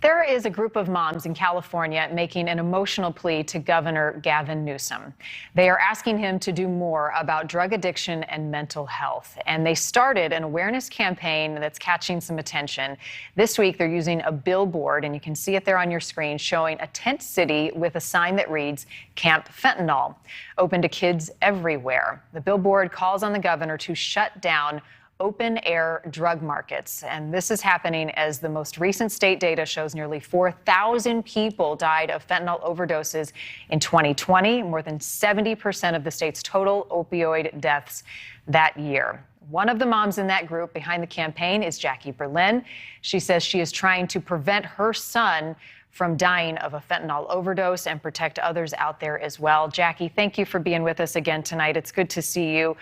There is a group of moms in California making an emotional plea to Governor Gavin Newsom. They are asking him to do more about drug addiction and mental health. And they started an awareness campaign that's catching some attention. This week, they're using a billboard, and you can see it there on your screen, showing a tent city with a sign that reads, "Camp Fentanyl," open to kids everywhere. The billboard calls on the governor to shut down open-air drug markets. And this is happening as the most recent state data shows nearly 4,000 people died of fentanyl overdoses in 2020, more than 70% of the state's total opioid deaths that year. One of the moms in that group behind the campaign is Jacqui Berlinn. She says she is trying to prevent her son from dying of a fentanyl overdose and protect others out there as well. Jacqui, thank you for being with us again tonight. It's good to see you.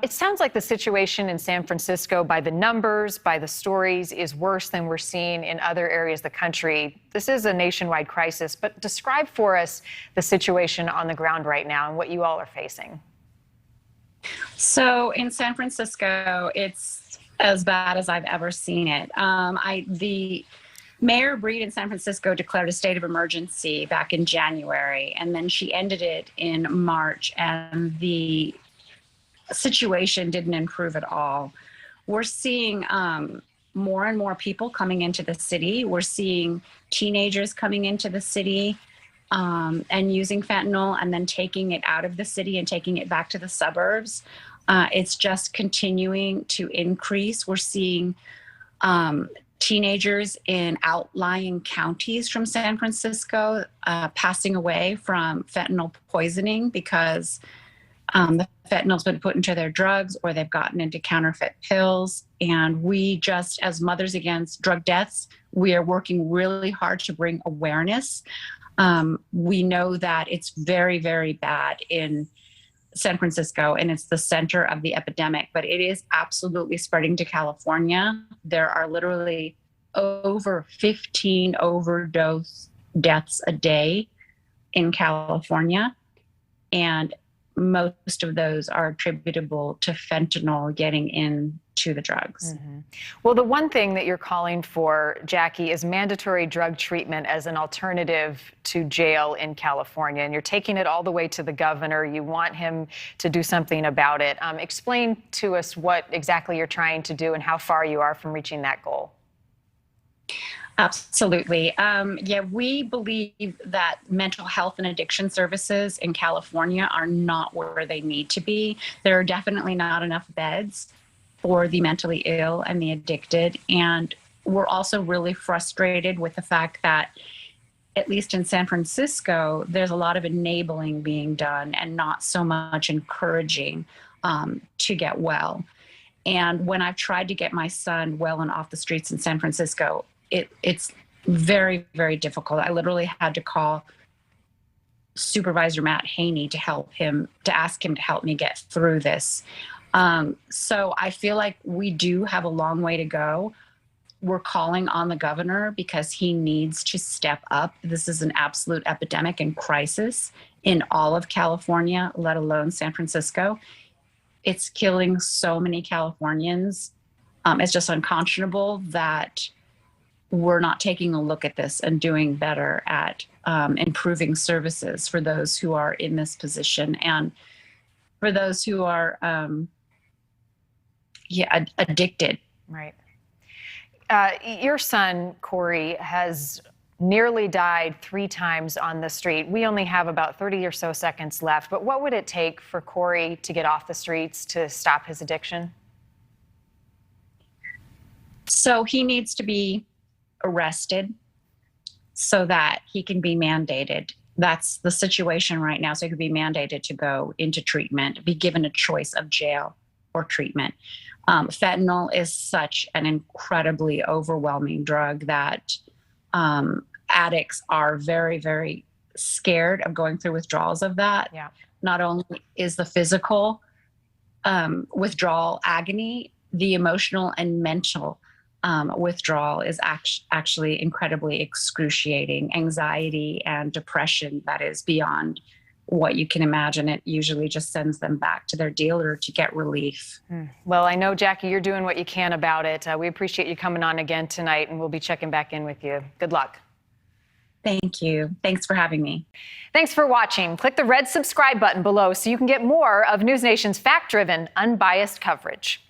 It sounds like the situation in San Francisco, by the numbers, by the stories, is worse than we're seeing in other areas of the country. This is a nationwide crisis, but describe for us the situation on the ground right now and what you all are facing. So in San Francisco, it's as bad as I've ever seen it. Mayor Breed in San Francisco declared a state of emergency back in January, and then she ended it in March, and the situation didn't improve at all. We're seeing more and more people coming into the city. We're seeing teenagers coming into the city and using fentanyl and then taking it out of the city and taking it back to the suburbs. It's just continuing to increase. We're seeing teenagers in outlying counties from San Francisco passing away from fentanyl poisoning because the fentanyl's been put into their drugs or they've gotten into counterfeit pills. And we just, as Mothers Against Drug Deaths, we are working really hard to bring awareness. We know that it's very, very bad in San Francisco, and it's the center of the epidemic, but it is absolutely spreading to California. There are literally over 15 overdose deaths a day in California, and most of those are attributable to fentanyl getting into the drugs. Mm-hmm. Well, the one thing that you're calling for, Jacqui, is mandatory drug treatment as an alternative to jail in California. And you're taking it all the way to the governor. You want him to do something about it. Explain to us what exactly you're trying to do and how far you are from reaching that goal. Absolutely. We believe that mental health and addiction services in California are not where they need to be. There are definitely not enough beds for the mentally ill and the addicted. And we're also really frustrated with the fact that, at least in San Francisco, there's a lot of enabling being done and not so much encouraging to get well. And when I've tried to get my son well and off the streets in San Francisco, it's very, very difficult. I literally had to call Supervisor Matt Haney to ask him to help me get through this. So I feel like we do have a long way to go. We're calling on the governor because he needs to step up. This is an absolute epidemic and crisis in all of California, let alone San Francisco. It's killing so many Californians. It's just unconscionable that we're not taking a look at this and doing better at improving services for those who are in this position and for those who are addicted. Right. Your son, Corey, has nearly died 3 times on the street. We only have about 30 or so seconds left, but what would it take for Corey to get off the streets to stop his addiction? So he needs to be arrested so that he can be mandated. That's the situation right now. So he could be mandated to go into treatment, be given a choice of jail or treatment. Fentanyl is such an incredibly overwhelming drug that addicts are very, very scared of going through withdrawals of that. Yeah. Not only is the physical withdrawal agony, the emotional and mental withdrawal is actually incredibly excruciating. Anxiety and depression that is beyond what you can imagine, it usually just sends them back to their dealer to get relief. Well, I know, Jacqui, you're doing what you can about it. We appreciate you coming on again tonight, and we'll be checking back in with you. Good luck. Thank you. Thanks for having me. Thanks for watching. Click the red subscribe button below so you can get more of NewsNation's fact-driven, unbiased coverage.